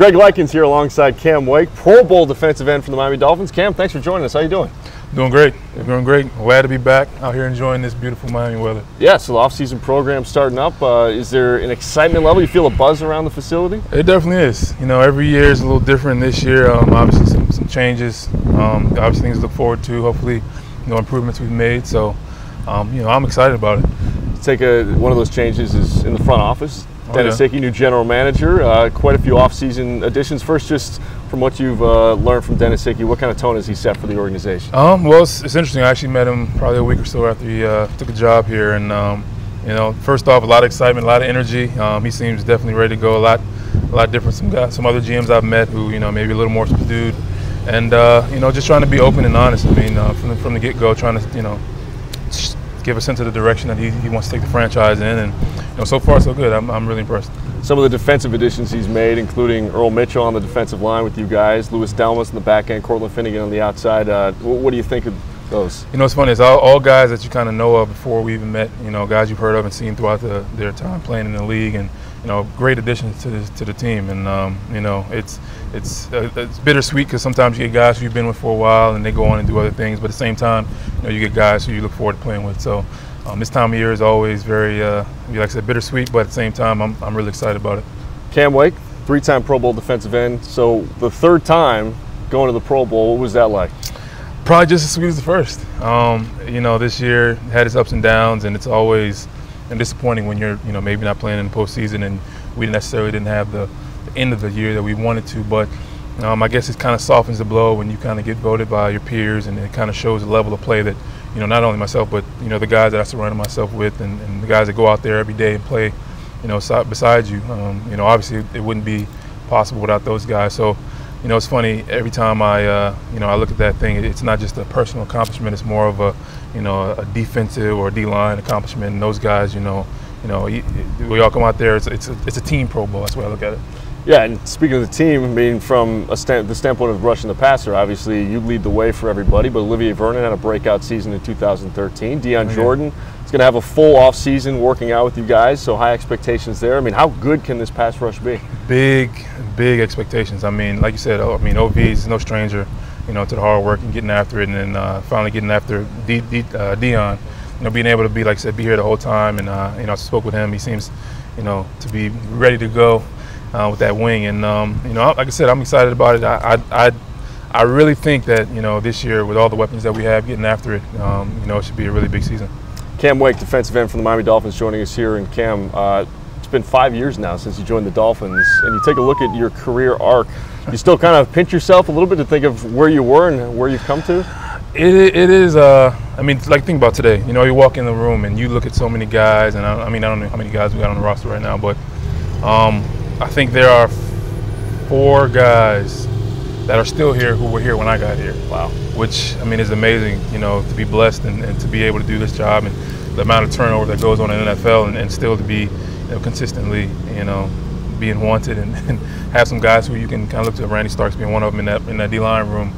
Greg Likens here alongside Cam Wake, Pro Bowl defensive end from the Miami Dolphins. Cam, thanks for joining us. How you doing? Doing great. Doing great. Glad to be back out here enjoying this beautiful Miami weather. Yeah, so the off-season program's starting up. Is there an excitement level? You feel a buzz around the facility? It definitely is. You know, every year is a little different. This year, obviously some changes. Obviously things to look forward to. Hopefully, improvements we've made. So, I'm excited about it. Let's take one of those changes is in the front office. Dennis yeah. Hickey, new general manager. Quite a few off-season additions. First, just from what you've learned from Dennis Hickey, what kind of tone has he set for the organization? Well, it's interesting. I actually met him probably a week or so after he took a job here, and first off, a lot of excitement, a lot of energy. He seems definitely ready to go. A lot different. Some other GMs I've met who maybe a little more subdued, and just trying to be open and honest. I mean, from the get-go, trying to just give a sense of the direction that he wants to take the franchise in, and so far so good. I'm really impressed. Some of the defensive additions he's made, including Earl Mitchell on the defensive line with you guys, Louis Delmas in the back end, Cortland Finnegan on the outside. What do you think of those? It's funny. It's all guys that you kind of know of before we even met. Guys you've heard of and seen throughout their time playing in the league, and great additions to the team. And it's bittersweet because sometimes you get guys who you've been with for a while and they go on and do other things, but at the same time, you get guys who you look forward to playing with. So this time of year is always very, like I said, bittersweet, but at the same time, I'm really excited about it. Cam Wake, three-time Pro Bowl defensive end. So the third time going to the Pro Bowl, what was that like? Probably just as sweet as the first. This year had its ups and downs, and it's always disappointing when you're, maybe not playing in the postseason, and we necessarily didn't have the end of the year that we wanted to. But I guess it kind of softens the blow when you kind of get voted by your peers, and it kind of shows the level of play that, not only myself, but the guys that I surrounded myself with, and the guys that go out there every day and play, beside you. Obviously it wouldn't be possible without those guys. So, it's funny, every time I look at that thing, it's not just a personal accomplishment. It's more of a defensive or D-line accomplishment. And those guys, we all come out there. It's a team Pro Bowl. That's the way I look at it. Yeah, and speaking of the team, from the standpoint of rushing the passer, obviously you lead the way for everybody, but Olivier Vernon had a breakout season in 2013. Deion Jordan is going to have a full off-season working out with you guys, so high expectations there. I mean, how good can this pass rush be? Big expectations. I mean, like you said, OV is no stranger, to the hard work and getting after it, and then finally getting after Deion. Being able to be, like I said, be here the whole time, and I spoke with him. He seems, to be ready to go with that wing, and like I said, I'm excited about it. I really think that this year, with all the weapons that we have, getting after it, it should be a really big season. Cam Wake, defensive end from the Miami Dolphins, joining us here. And Cam, it's been 5 years now since you joined the Dolphins, and you take a look at your career arc. You still kind of pinch yourself a little bit to think of where you were and where you've come to? It is. Like think about today. You walk in the room and you look at so many guys, and I don't know how many guys we got on the roster right now, but I think there are 4 guys that are still here who were here when I got here. Wow. Which, is amazing, to be blessed and to be able to do this job, and the amount of turnover that goes on in the NFL, and still to be consistently, being wanted, and have some guys who you can kind of look to. Randy Starks being one of them in that D-line room.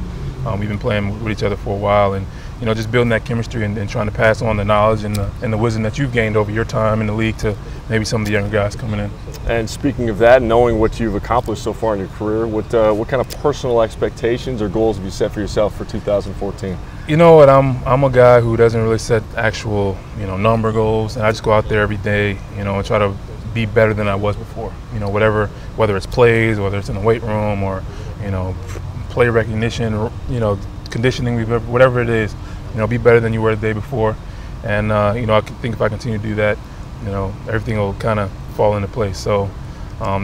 We've been playing with each other for a while, and just building that chemistry and trying to pass on the knowledge and the wisdom that you've gained over your time in the league to maybe some of the younger guys coming in. And speaking of that, knowing what you've accomplished so far in your career, what kind of personal expectations or goals have you set for yourself for 2014? You know what? I'm a guy who doesn't really set actual number goals, and I just go out there every day and try to be better than I was before. Whether it's plays, whether it's in the weight room, or play recognition, conditioning, whatever it is, be better than you were the day before. And I think if I continue to do that, everything will kind of fall into place. So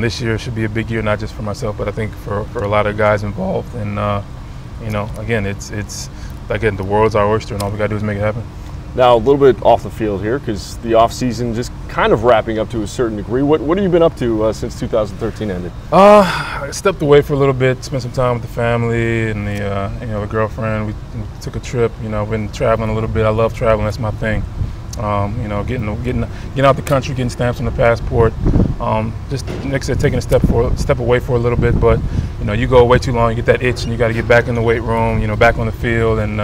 this year should be a big year, not just for myself, but I think for a lot of guys involved. And again, it's the world's our oyster, and all we got to do is make it happen. Now, a little bit off the field here, because the off-season just kind of wrapping up to a certain degree. What have you been up to since 2013 ended? I stepped away for a little bit, spent some time with the family and the girlfriend. We took a trip. Been traveling a little bit. I love traveling. That's my thing. Getting out the country, getting stamps on the passport. Just like I said, taking a step away for a little bit, but you go away too long, you get that itch, and you got to get back in the weight room, back on the field. And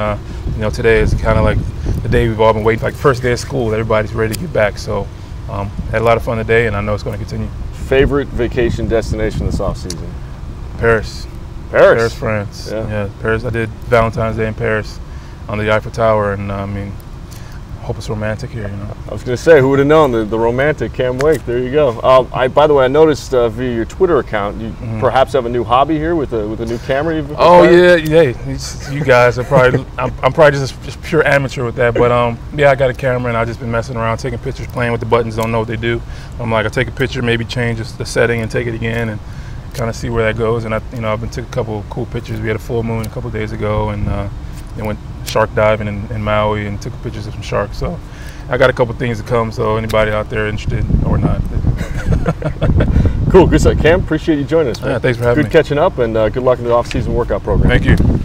today is kind of like the day we've all been waiting for, like first day of school. Everybody's ready to get back. So had a lot of fun today, and I know it's going to continue. Favorite vacation destination this off season? Paris. Paris, France. Yeah, Paris. I did Valentine's Day in Paris on the Eiffel Tower, and I mean, hope it's romantic here, you know. I was going to say, who would have known the romantic Cam Wake? There you go. By the way, I noticed via your Twitter account, you perhaps have a new hobby here with a new camera. You've acquired? Yeah. You guys are probably. I'm probably just pure amateur with that, but yeah, I got a camera and I've just been messing around, taking pictures, playing with the buttons. Don't know what they do. I'm like, I take a picture, maybe change the setting, and take it again, and kind of see where that goes. And I've been took a couple of cool pictures. We had a full moon a couple of days ago, and then went shark diving in Maui and took pictures of some sharks. So I got a couple things to come, so anybody out there interested or not. Cool. Good stuff. Cam, appreciate you joining us, man. Yeah, thanks for having me. Good catching up, and good luck in the off-season workout program. Thank you.